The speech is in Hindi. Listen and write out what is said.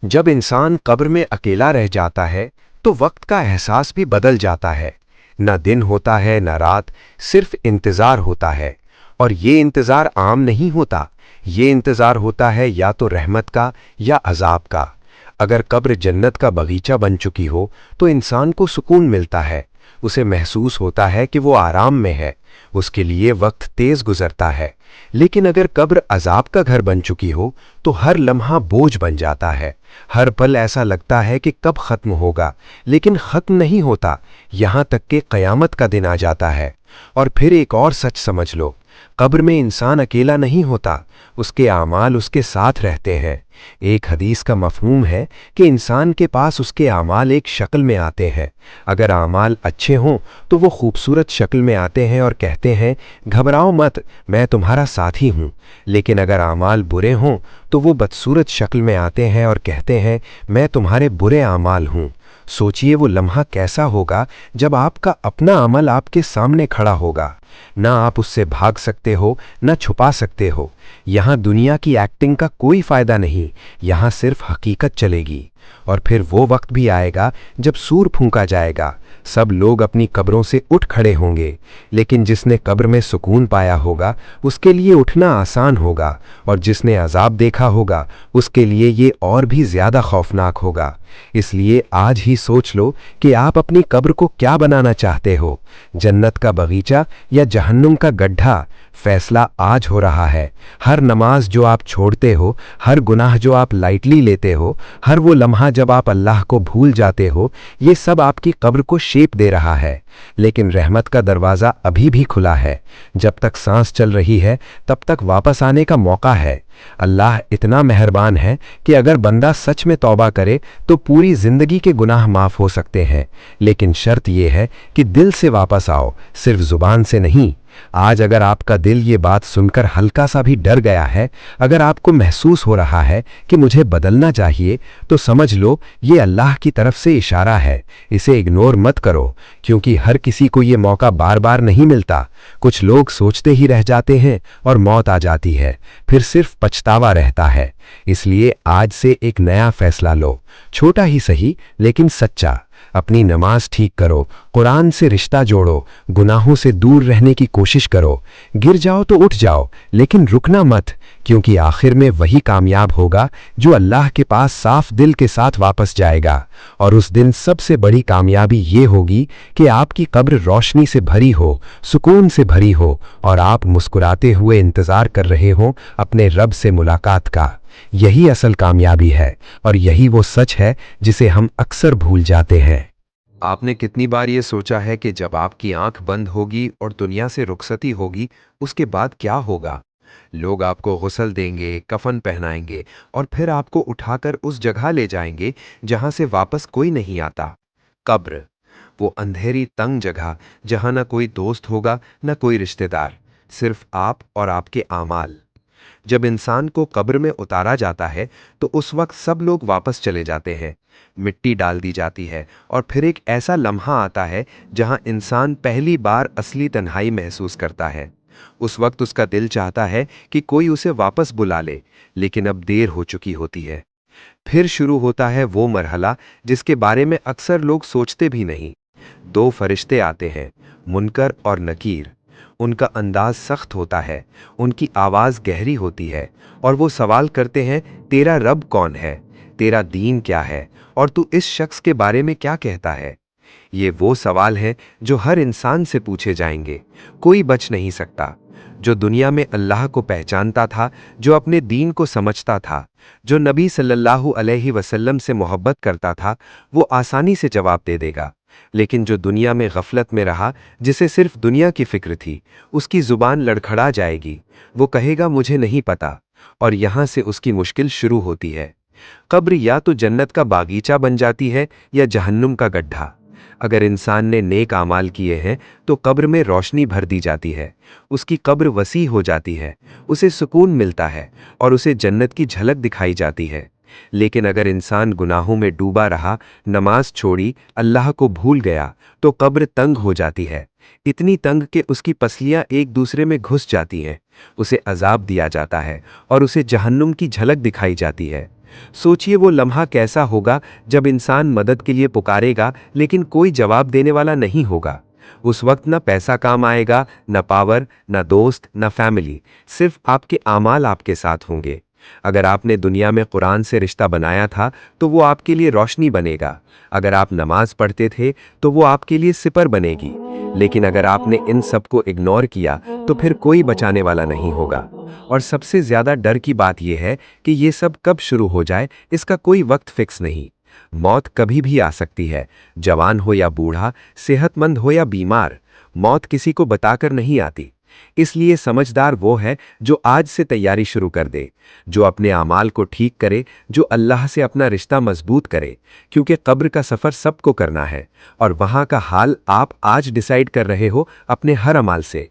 जब इंसान कब्र में अकेला रह जाता है तो वक्त का एहसास भी बदल जाता है। न दिन होता है न रात, सिर्फ इंतजार होता है। और ये इंतजार आम नहीं होता। ये इंतजार होता है या तो रहमत का या अजाब का। अगर कब्र जन्नत का बगीचा बन चुकी हो तो इंसान को सुकून मिलता है। उसे महसूस होता है कि वो आराम में है। उसके लिए वक्त तेज गुजरता है। लेकिन अगर कब्र अजाब का घर बन चुकी हो तो हर लम्हा बोझ बन जाता है। हर पल ऐसा लगता है कि कब खत्म होगा, लेकिन खत्म नहीं होता। यहां तक कि कयामत का दिन आ जाता है। और फिर एक और सच समझ लो, कब्र में इंसान अकेला नहीं होता, उसके आमाल उसके साथ रहते हैं। एक हदीस का मफहूम है कि इंसान के पास उसके आमाल एक शक्ल में आते हैं। अगर आमाल अच्छे हों तो वो खूबसूरत शक्ल में आते हैं और कहते हैं, घबराओ मत, मैं तुम्हारा साथी हूँ। लेकिन अगर आमाल बुरे हों तो वो बदसूरत शक्ल में आते हैं और कहते हैं, मैं तुम्हारे बुरे आमाल हूँ। सोचिए वो लम्हा कैसा होगा जब आपका अपना अमल आपके सामने खड़ा होगा। ना आप उससे भाग सकते हो, ना छुपा सकते हो। यहाँ दुनिया की एक्टिंग का कोई फायदा नहीं, यहाँ सिर्फ हकीकत चलेगी। और फिर वो वक्त भी आएगा जब सूर फूंका जाएगा। सब लोग अपनी कब्रों से उठ खड़े होंगे। लेकिन जिसने कब्र में सुकून पाया होगा उसके लिए उठना आसान होगा, और जिसने अजाब देखा होगा उसके लिए ये और भी ज्यादा खौफनाक होगा। इसलिए आज ही सोच लो कि आप अपनी कब्र को क्या बनाना चाहते हो, जन्नत का बगीचा या जहन्नुम का गड्ढा। फैसला आज हो रहा है। हर नमाज जो आप छोड़ते हो, हर गुनाह जो आप लाइटली लेते हो, हर वो लम्हा जब आप अल्लाह को भूल जाते हो, ये सब आपकी कब्र को शेप दे रहा है। लेकिन रहमत का दरवाज़ा अभी भी खुला है। जब तक सांस चल रही है तब तक वापस आने का मौका है। अल्लाह इतना मेहरबान है कि अगर बंदा सच में तौबा करे तो पूरी जिंदगी के गुनाह माफ हो सकते हैं। लेकिन शर्त यह है कि दिल से वापस आओ, सिर्फ जुबान से नहीं। आज अगर आपका दिल ये बात सुनकर हल्का सा भी डर गया है, अगर आपको महसूस हो रहा है कि मुझे बदलना चाहिए, तो समझ लो ये अल्लाह की तरफ से इशारा है। इसे इग्नोर मत करो, क्योंकि हर किसी को ये मौका बार बार नहीं मिलता। कुछ लोग सोचते ही रह जाते हैं और मौत आ जाती है, फिर सिर्फ पछतावा रहता है। इसलिए आज से एक नया फैसला लो, छोटा ही सही लेकिन सच्चा। अपनी नमाज ठीक करो, कुरान से रिश्ता जोड़ो, गुनाहों से दूर रहने की कोशिश करो। गिर जाओ तो उठ जाओ, लेकिन रुकना मत, क्योंकि आखिर में वही कामयाब होगा जो अल्लाह के पास साफ दिल के साथ वापस जाएगा। और उस दिन सबसे बड़ी कामयाबी ये होगी कि आपकी कब्र रोशनी से भरी हो, सुकून से भरी हो, और आप मुस्कुराते हुए इंतजार कर रहे हो अपने रब से मुलाकात का। यही असल कामयाबी है, और यही वो सच है जिसे हम अक्सर भूल जाते हैं। आपने कितनी बार ये सोचा है कि जब आपकी आंख बंद होगी और दुनिया से रुखसती होगी, उसके बाद क्या होगा? लोग आपको गुस्ल देंगे, कफन पहनाएंगे और फिर आपको उठाकर उस जगह ले जाएंगे जहां से वापस कोई नहीं आता। कब्र, वो अंधेरी तंग जगह जहां ना कोई दोस्त होगा, ना कोई रिश्तेदार, सिर्फ आप और आपके आमाल। जब इंसान को कब्र में उतारा जाता है तो उस वक्त सब लोग वापस चले जाते हैं। मिट्टी डाल दी जाती है और फिर एक ऐसा लम्हा आता है जहां इंसान पहली बार असली तन्हाई महसूस करता है। उस वक्त उसका दिल चाहता है कि कोई उसे वापस बुला ले, लेकिन अब देर हो चुकी होती है। फिर शुरू होता है वो मरहला जिसके बारे में अक्सर लोग सोचते भी नहीं। दो फरिश्ते आते हैं, मुनकर और नकीर। उनका अंदाज सख्त होता है, उनकी आवाज़ गहरी होती है, और वो सवाल करते हैं, तेरा रब कौन है, तेरा दीन क्या है, और तू इस शख्स के बारे में क्या कहता है। ये वो सवाल हैं जो हर इंसान से पूछे जाएंगे, कोई बच नहीं सकता। जो दुनिया में अल्लाह को पहचानता था, जो अपने दीन को समझता था, जो नबी सल्लल्लाहु अलैहि वसल्लम से मोहब्बत करता था, वो आसानी से जवाब दे देगा। लेकिन जो दुनिया में गफलत में रहा, जिसे सिर्फ दुनिया की फिक्र थी, उसकी जुबान लड़खड़ा जाएगी। वो कहेगा मुझे नहीं पता। और यहाँ से उसकी मुश्किल शुरू होती है। कब्र या तो जन्नत का बागीचा बन जाती है या जहन्नुम का गड्ढा। अगर इंसान ने नेक आमाल किए हैं तो कब्र में रोशनी भर दी जाती है, उसकी कब्र वसी हो जाती है, उसे सुकून मिलता है और उसे जन्नत की झलक दिखाई जाती है। लेकिन अगर इंसान गुनाहों में डूबा रहा, नमाज छोड़ी, अल्लाह को भूल गया, तो कब्र तंग हो जाती है, इतनी तंग कि उसकी पसलियां एक दूसरे में घुस जाती हैं। उसे अजाब दिया जाता है और उसे जहन्नुम की झलक दिखाई जाती है। सोचिए वो लम्हा कैसा होगा जब इंसान मदद के लिए पुकारेगा लेकिन कोई जवाब देने वाला नहीं होगा। उस वक्त ना पैसा काम आएगा, ना पावर, ना दोस्त, ना फैमिली, सिर्फ आपके आमाल आपके साथ होंगे। अगर आपने दुनिया में कुरान से रिश्ता बनाया था तो वो आपके लिए रोशनी बनेगा। अगर आप नमाज पढ़ते थे तो वो आपके लिए सिपर बनेगी। लेकिन अगर आपने इन सब को इग्नोर किया तो फिर कोई बचाने वाला नहीं होगा। और सबसे ज्यादा डर की बात यह है कि ये सब कब शुरू हो जाए इसका कोई वक्त फिक्स नहीं। मौत कभी भी आ सकती है, जवान हो या बूढ़ा, सेहतमंद हो या बीमार। मौत किसी को बताकर नहीं आती। इसलिए समझदार वो है जो आज से तैयारी शुरू कर दे, जो अपने अमाल को ठीक करे, जो अल्लाह से अपना रिश्ता मजबूत करे। क्योंकि कब्र का सफ़र सबको करना है और वहाँ का हाल आप आज डिसाइड कर रहे हो अपने हर अमाल से।